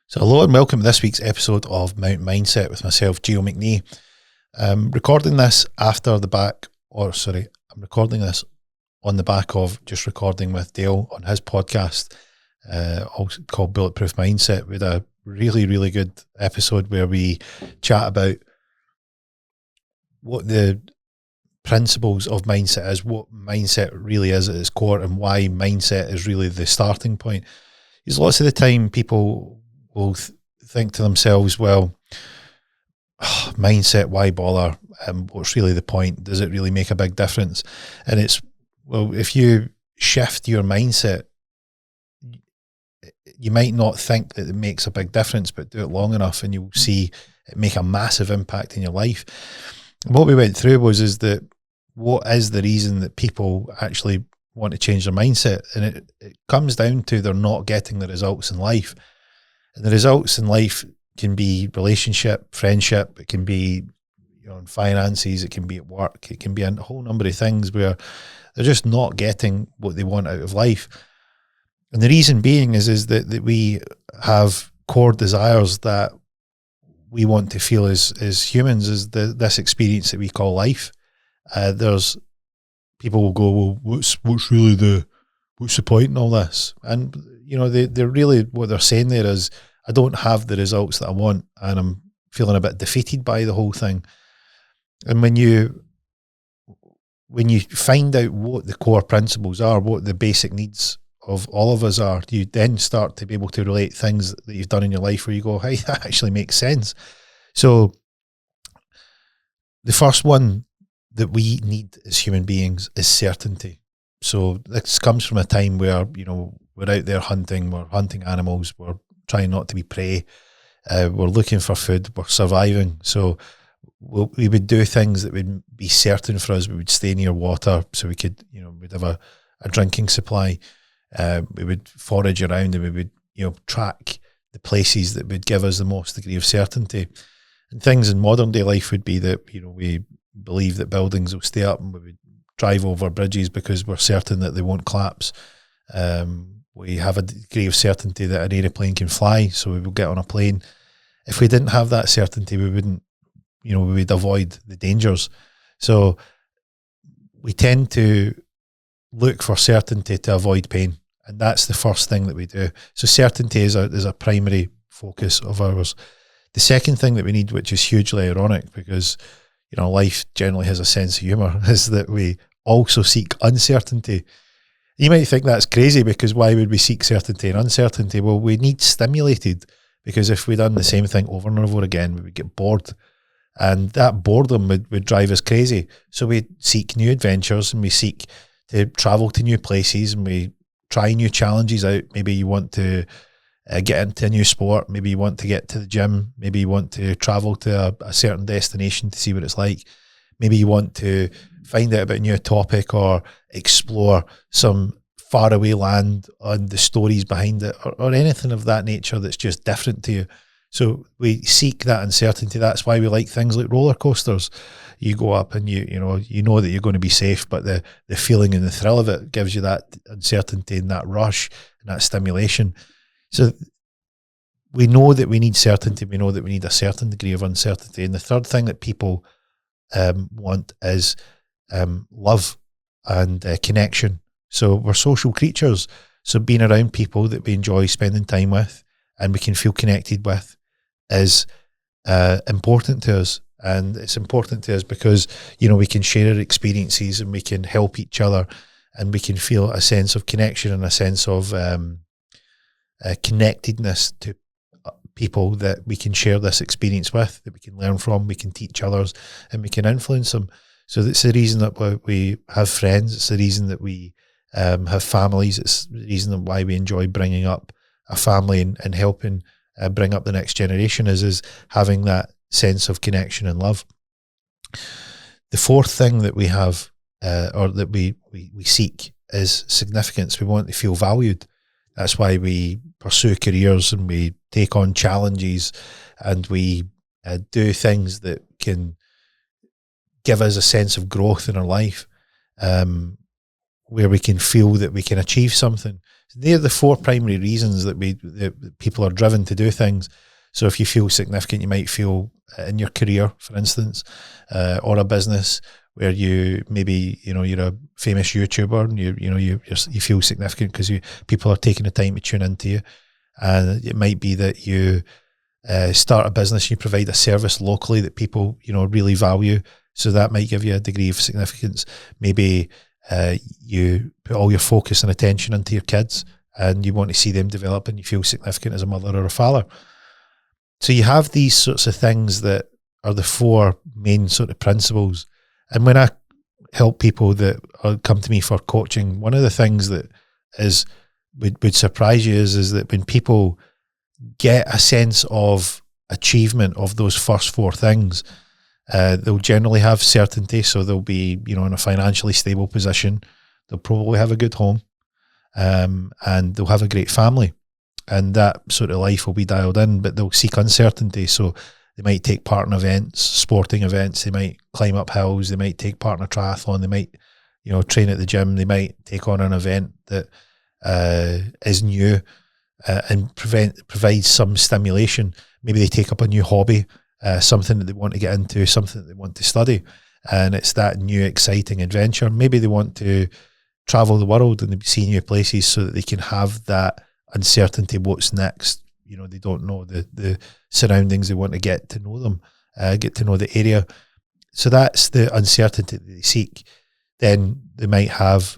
So hello and welcome to this week's episode of Mount Mindset with myself, Geo McNee. Recording this I'm recording this on the back of just recording with Dale on his podcast, also called Bulletproof Mindset. We had a really, really good episode where we chat about what the principles of mindset is, what mindset really is at its core, and why mindset is really the starting point. Because lots of the time people will think to themselves, well, mindset, why bother? What's really the point? Does it really make a big difference? And it's, well, if you shift your mindset, you might not think that it makes a big difference, but do it long enough and you'll see it make a massive impact in your life. And what we went through is that what is the reason that people actually want to change their mindset? And it comes down to they're not getting the results in life. And the results in life can be relationship, friendship, it can be in finances, it can be at work, it can be a whole number of things where they're just not getting what they want out of life. And the reason being is that we have core desires that we want to feel as humans, is this experience that we call life. There's people will go, well, what's the point in all this? And they're really, what they're saying there is, I don't have the results that I want, and I'm feeling a bit defeated by the whole thing. And when you find out what the core principles are, what the basic needs of all of us are, you then start to be able to relate things that you've done in your life where you go, hey, that actually makes sense. So the first one that we need as human beings is certainty. So this comes from a time where, we're out there hunting, we're hunting animals, we're trying not to be prey, we're looking for food, we're surviving. So we would do things that would be certain for us. We would stay near water so we could, we'd have a drinking supply. We would forage around and we would, track the places that would give us the most degree of certainty. And things in modern day life would be that, we believe that buildings will stay up and we would drive over bridges because we're certain that they won't collapse. We have a degree of certainty that an aeroplane can fly, so we will get on a plane. If we didn't have that certainty, we wouldn't, we would avoid the dangers. So we tend to look for certainty to avoid pain, and that's the first thing that we do. So certainty is a primary focus of ours. The second thing that we need, which is hugely ironic because life generally has a sense of humour, is that we also seek uncertainty. You might think that's crazy because why would we seek certainty and uncertainty? Well, we need stimulated, because if we'd done the same thing over and over again, we would get bored, and that boredom would drive us crazy. So we seek new adventures and we seek to travel to new places and we try new challenges out. Maybe you want to get into a new sport, maybe you want to get to the gym, maybe you want to travel to a certain destination to see what it's like. Maybe you want to find out about a new topic or explore some faraway land and the stories behind it, or anything of that nature that's just different to you. So we seek that uncertainty. That's why we like things like roller coasters. You go up and you know that you're going to be safe, but the feeling and the thrill of it gives you that uncertainty and that rush and that stimulation. So we know that we need certainty. We know that we need a certain degree of uncertainty. And the third thing that people want is love and connection. So we're social creatures. So being around people that we enjoy spending time with and we can feel connected with is important to us. And it's important to us because, we can share our experiences and we can help each other and we can feel a sense of connection and a sense of connectedness to people that we can share this experience with, that we can learn from, we can teach others, and we can influence them. So that's the reason that we have friends. It's the reason that we have families. It's the reason why we enjoy bringing up a family and helping bring up the next generation is having that sense of connection and love. The fourth thing that we have or that we seek is significance. We want to feel valued. That's why we pursue careers and we take on challenges and we do things that can give us a sense of growth in our life, where we can feel that we can achieve something. They're the four primary reasons that people are driven to do things. So if you feel significant, you might feel in your career, for instance, or a business where you maybe, you're a famous YouTuber and you feel significant because people are taking the time to tune into you. And it might be that you start a business, you provide a service locally that people, really value. So that might give you a degree of significance. Maybe you put all your focus and attention into your kids and you want to see them develop and you feel significant as a mother or a father. So you have these sorts of things that are the four main sort of principles. And when I help people that come to me for coaching, one of the things that would surprise you is that when people get a sense of achievement of those first four things, they'll generally have certainty. So they'll be, in a financially stable position. They'll probably have a good home, and they'll have a great family. And that sort of life will be dialed in, but they'll seek uncertainty. So they might take part in events, sporting events. They might climb up hills. They might take part in a triathlon. They might, train at the gym. They might take on an event that is new and provides some stimulation. Maybe they take up a new hobby, something that they want to get into, something that they want to study. And it's that new, exciting adventure. Maybe they want to travel the world and see new places so that they can have that uncertainty. What's next? They don't know the surroundings. They want to get to know them, get to know the area. So that's the uncertainty that they seek. Then they might have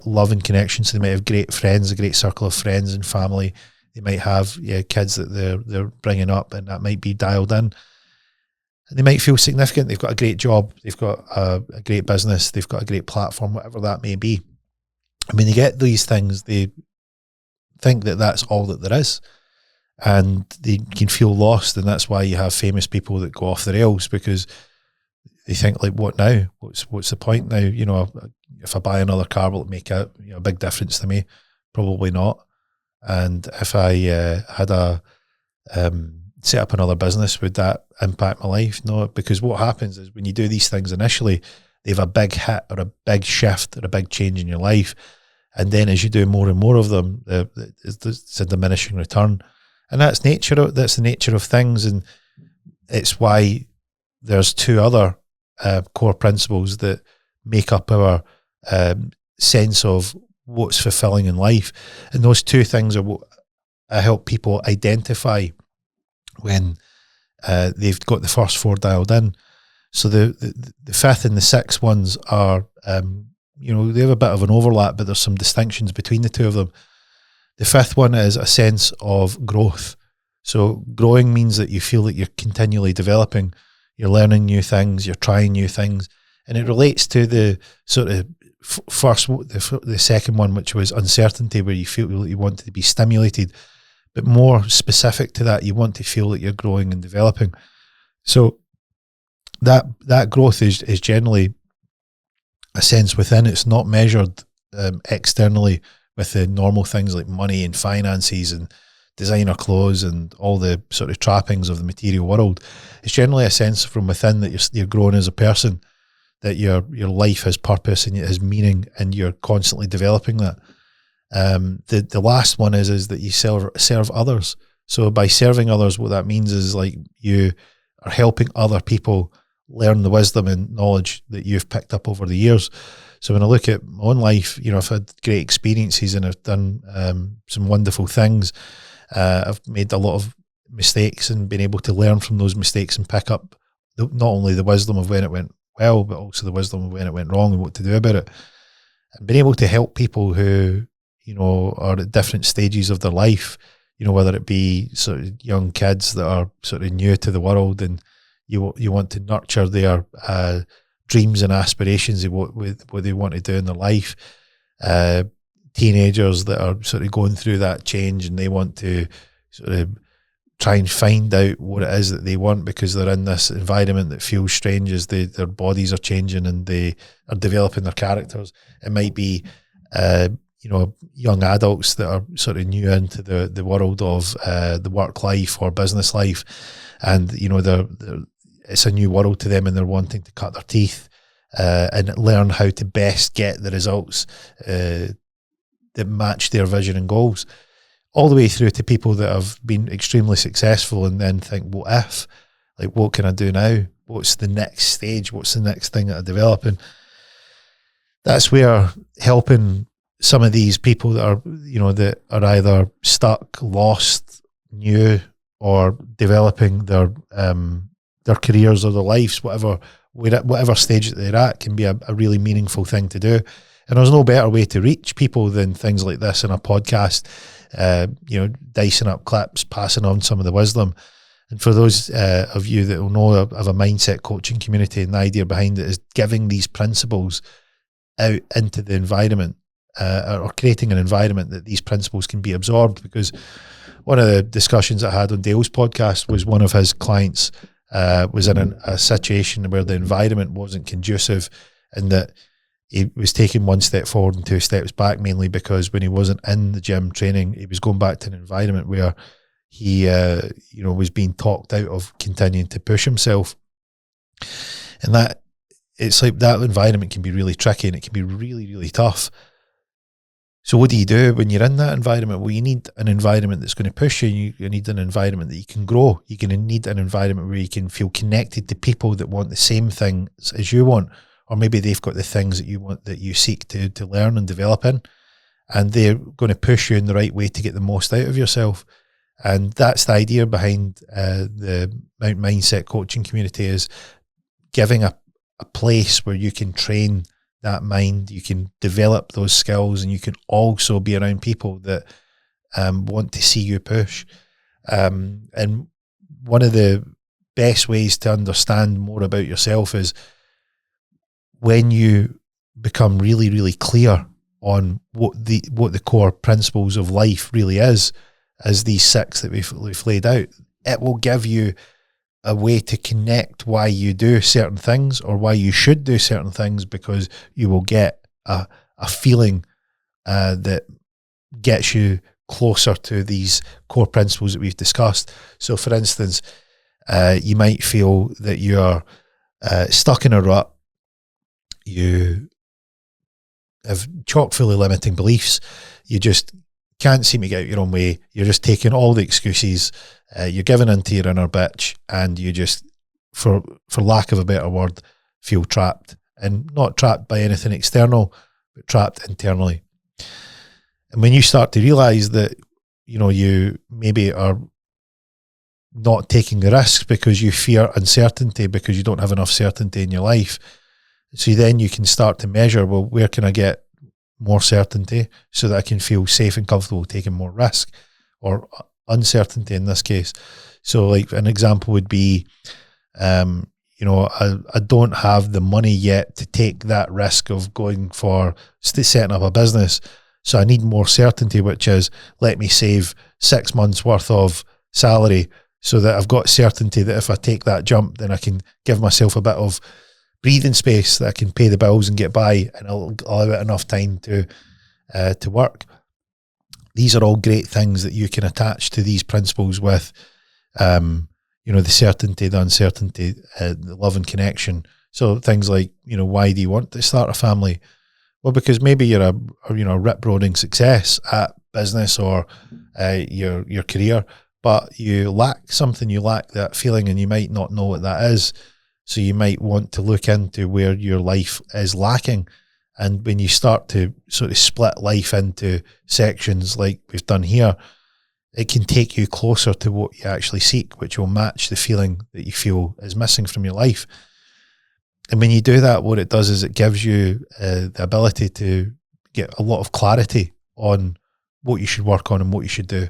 love and connection. So they might have great friends, a great circle of friends and family. They might have kids that they're bringing up, and that might be dialed in. And they might feel significant. They've got a great job. They've got a great business. They've got a great platform, whatever that may be. And when they get these things, they think that that's all that there is, and they can feel lost. And that's why you have famous people that go off the rails, because they think, like, what now? What's the point now? If I buy another car, will it make a big difference to me? Probably not. And if I had set up another business, would that impact my life? No, because what happens is when you do these things initially, they have a big hit or a big shift or a big change in your life. And then as you do more and more of them, it's a diminishing return. And that's the nature of things. And it's why there's two other core principles that make up our sense of what's fulfilling in life. And those two things are what I help people identify when they've got the first four dialed in. So the fifth and the sixth ones are, they have a bit of an overlap, but there's some distinctions between the two of them. The fifth one is a sense of growth. So growing means that you feel that you're continually developing, you're learning new things, you're trying new things. And it relates to the sort of the second one, which was uncertainty, where you feel that you want to be stimulated. But more specific to that, you want to feel that you're growing and developing. So that growth is generally a sense within. It's not measured externally with the normal things like money and finances and designer clothes and all the sort of trappings of the material world. It's generally a sense from within that you're growing as a person, that your life has purpose and it has meaning, and you're constantly developing that. The last one is that you serve others. So by serving others, what that means is, like, you are helping other people learn the wisdom and knowledge that you've picked up over the years. So when I look at my own life, I've had great experiences and I've done some wonderful things. I've made a lot of mistakes and been able to learn from those mistakes and pick up not only the wisdom of when it went well, but also the wisdom of when it went wrong and what to do about it. And being able to help people who, are at different stages of their life, whether it be sort of young kids that are sort of new to the world and you want to nurture their dreams and aspirations of what they want to do in their life. Teenagers that are sort of going through that change and they want to sort of try and find out what it is that they want, because they're in this environment that feels strange as their bodies are changing and they are developing their characters. It might be young adults that are sort of new into the world of the work life or business life, and it's a new world to them and they're wanting to cut their teeth and learn how to best get the results that match their vision and goals, all the way through to people that have been extremely successful and then think, what if? Like, what can I do now? What's the next stage? What's the next thing that I develop? And that's where helping some of these people that are, that are either stuck, lost, new, or developing their careers or their lives, whatever stage that they're at, can be a really meaningful thing to do. And there's no better way to reach people than things like this in a podcast, dicing up clips, passing on some of the wisdom. And for those of you that will know of a mindset coaching community, and the idea behind it is giving these principles out into the environment, or creating an environment that these principles can be absorbed. Because one of the discussions I had on Dale's podcast was one of his clients was in a situation where the environment wasn't conducive, and that he was taking one step forward and two steps back, mainly because when he wasn't in the gym training, he was going back to an environment where he was being talked out of continuing to push himself. And that, it's like, that environment can be really tricky and it can be really, really tough. So what do you do when you're in that environment? Well, you need an environment that's going to push you. You need an environment that you can grow. You're going to need an environment where you can feel connected to people that want the same things as you want, or maybe they've got the things that you want, that you seek to learn and develop in, and they're going to push you in the right way to get the most out of yourself. And that's the idea behind the mindset coaching community, is giving a place where you can train that mind, you can develop those skills, and you can also be around people that want to see you push. And one of the best ways to understand more about yourself is when you become really, really clear on what the core principles of life really is, as these 6 that we've laid out. It will give you a way to connect why you do certain things, or why you should do certain things, because you will get a feeling that gets you closer to these core principles that we've discussed. So for instance, you might feel that you're stuck in a rut, you have chock full of limiting beliefs, you just can't seem to get out your own way, you're just taking all the excuses, you're giving into your inner bitch, and you just, for lack of a better word, feel trapped. And not trapped by anything external, but trapped internally. And when you start to realise that, you maybe are not taking the risks because you fear uncertainty, because you don't have enough certainty in your life, so then you can start to measure, well, where can I get more certainty so that I can feel safe and comfortable taking more risk, or uncertainty in this case. So like an example would be, I don't have the money yet to take that risk of going for setting up a business. So I need more certainty, which is, let me save 6 months worth of salary so that I've got certainty that if I take that jump, then I can give myself a bit of breathing space, that I can pay the bills and get by, and I'll allow it enough time to work. These are all great things that you can attach to these principles with, the certainty, the uncertainty, the love and connection. So things like, why do you want to start a family? Well, because maybe you're a rip-roaring success at business or your career, but you lack something, you lack that feeling, and you might not know what that is. So you might want to look into where your life is lacking. And when you start to sort of split life into sections like we've done here, it can take you closer to what you actually seek, which will match the feeling that you feel is missing from your life. And when you do that, what it does is it gives you the ability to get a lot of clarity on what you should work on and what you should do.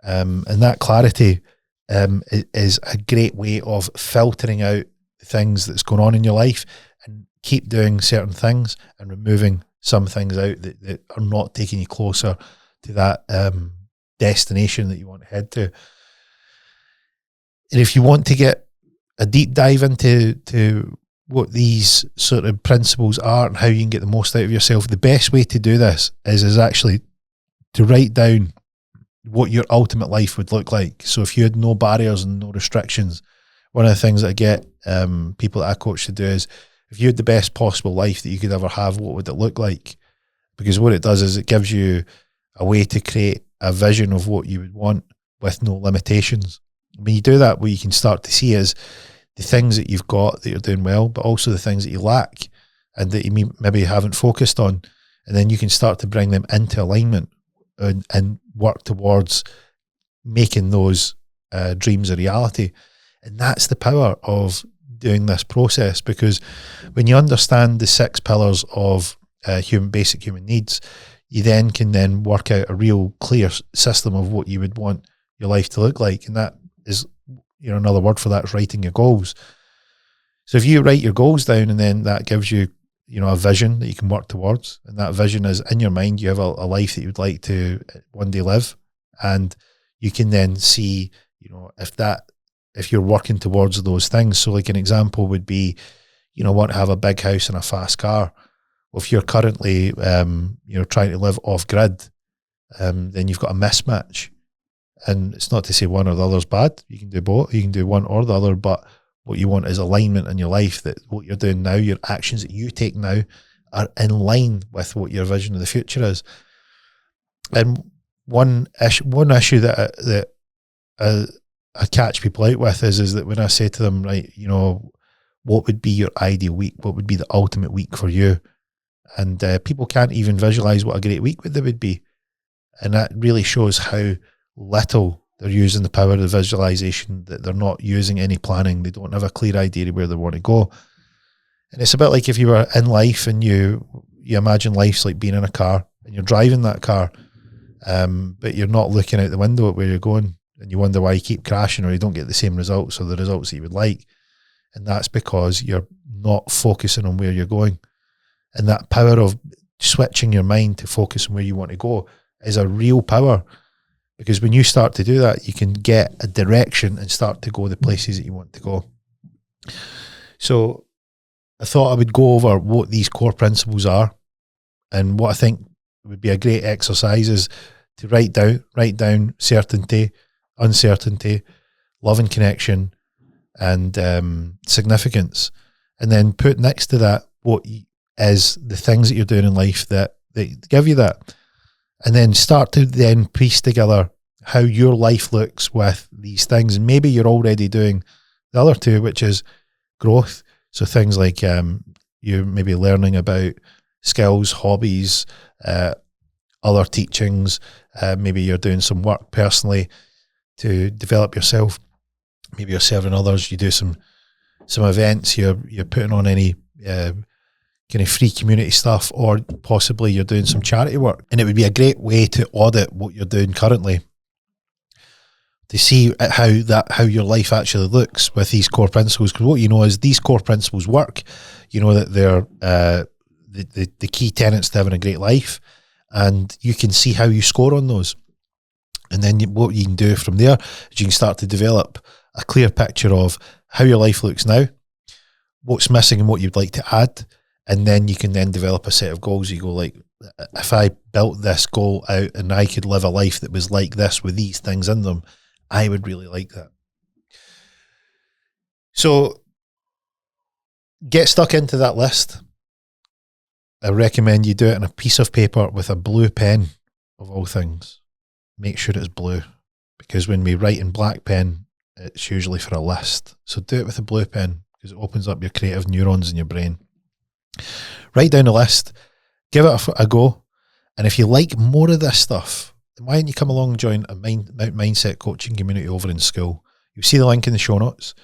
And that clarity is a great way of filtering out the things that's going on in your life, and keep doing certain things and removing some things out that are not taking you closer to that destination that you want to head to. And if you want to get a deep dive into what these sort of principles are and how you can get the most out of yourself, the best way to do this is actually to write down what your ultimate life would look like. So if you had no barriers and no restrictions, one of the things that I get people that I coach to do is, if you had the best possible life that you could ever have, what would it look like? because what it does is it gives you a way to create a vision of what you would want with no limitations. When you do that, what you can start to see is the things that you've got that you're doing well, but also the things that you lack and that you maybe haven't focused on. And then you can start to bring them into alignment and work towards making those dreams a reality. And that's the power of doing this process, because when you understand the 6 pillars of basic human needs, you then can then work out a real clear system of what you would want your life to look like. And that is, another word for that is writing your goals. So if you write your goals down, and then that gives you, a vision that you can work towards, and that vision is in your mind, you have a life that you'd like to one day live, and you can then see, if you're working towards those things. So like an example would be, want to have a big house and a fast car. Well, if you're currently, trying to live off grid, then you've got a mismatch. And it's not to say one or the other's bad. You can do both. You can do one or the other, but what you want is alignment in your life, that what you're doing now, your actions that you take now are in line with what your vision of the future is. And one issue that I catch people out with is that when I say to them, right, what would be your ideal week? What would be the ultimate week for you? And people can't even visualize what a great week they would be. And that really shows how little they're using the power of the visualization, that they're not using any planning. They don't have a clear idea of where they want to go. And it's a bit like if you were in life and you imagine life's like being in a car and you're driving that car, but you're not looking out the window at where you're going, and you wonder why you keep crashing or you don't get the same results or the results that you would like. And that's because you're not focusing on where you're going. And that power of switching your mind to focus on where you want to go is a real power, because when you start to do that, you can get a direction and start to go the places that you want to go. So I thought I would go over what these core principles are, and what I think would be a great exercise is to write down certainty, uncertainty, love and connection, and significance, and then put next to that what is the things that you're doing in life that give you that, and then start to then piece together how your life looks with these things. And maybe you're already doing the other two, which is growth. So things like you're maybe learning about skills, hobbies, other teachings. Maybe you're doing some work personally to develop yourself. Maybe you're serving others. You do some events. You're putting on any kind of free community stuff, or possibly you're doing some charity work. And it would be a great way to audit what you're doing currently, to see how your life actually looks with these core principles. Because what you know is these core principles work. You know that they're the key tenets to having a great life, and you can see how you score on those. And then what you can do from there is you can start to develop a clear picture of how your life looks now, what's missing and what you'd like to add. And then you can then develop a set of goals. You go like, if I built this goal out and I could live a life that was like this with these things in them, I would really like that. So get stuck into that list. I recommend you do it on a piece of paper with a blue pen, of all things. Make sure it's blue, because when we write in black pen, it's usually for a list. So do it with a blue pen, because it opens up your creative neurons in your brain. Write down a list, give it a go, and if you like more of this stuff, then why don't you come along and join a mindset coaching community over in school? You'll see the link in the show notes.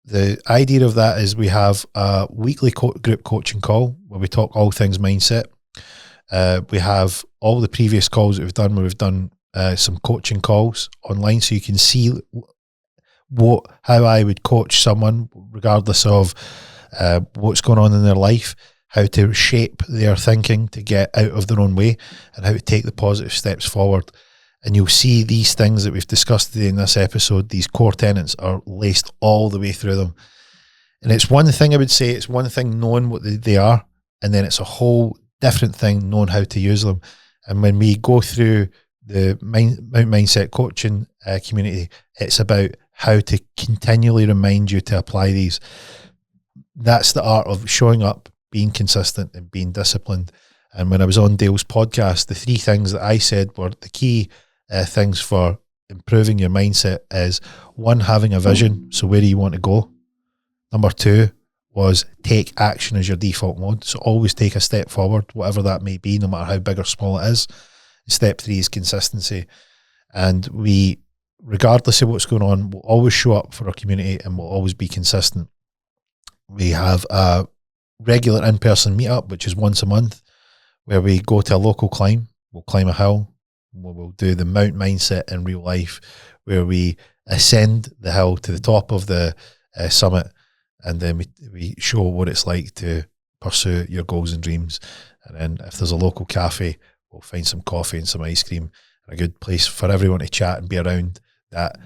The idea of that is we have a weekly group coaching call where we talk all things mindset. We have all the previous calls that we've done, where we've done some coaching calls online, so you can see how I would coach someone regardless of what's going on in their life, how to shape their thinking to get out of their own way, and how to take the positive steps forward. And you'll see these things that we've discussed today in this episode, these core tenets are laced all the way through them. And it's one thing, I would say, it's one thing knowing what they are, and then it's a whole different thing knowing how to use them. And when we go through the mindset coaching community, it's about how to continually remind you to apply these. That's the art of showing up, being consistent, and being disciplined. And when I was on Dale's podcast, the 3 things that I said were the key things for improving your mindset is 1, having a vision. So where do you want to go? Number 2 was take action as your default mode. So always take a step forward, whatever that may be, no matter how big or small it is. Step 3 is consistency. And we, regardless of what's going on, will always show up for our community and will always be consistent. We have a regular in-person meetup, which is once a month, where we go to a local climb. We'll climb a hill. We'll do the Mount Mindset in real life, where we ascend the hill to the top of the summit, and then we show what it's like to pursue your goals and dreams. And then if there's a local cafe, we'll find some coffee and some ice cream, and a good place for everyone to chat and be around that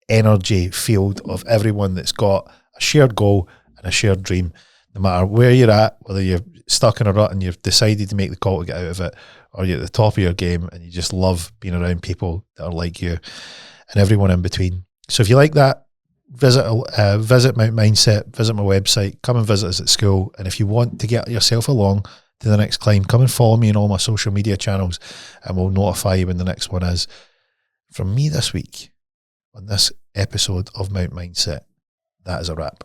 energy field of everyone that's got a shared goal and a shared dream. No matter where you're at, whether you're stuck in a rut and you've decided to make the call to get out of it, or you're at the top of your game and you just love being around people that are like you, and everyone in between. So if you like that, visit Mount Mindset, visit my website, come and visit us at school. And if you want to get yourself along to the next climb, come and follow me on all my social media channels, and we'll notify you when the next one is. From me this week on this episode of Mount Mindset, that is a wrap.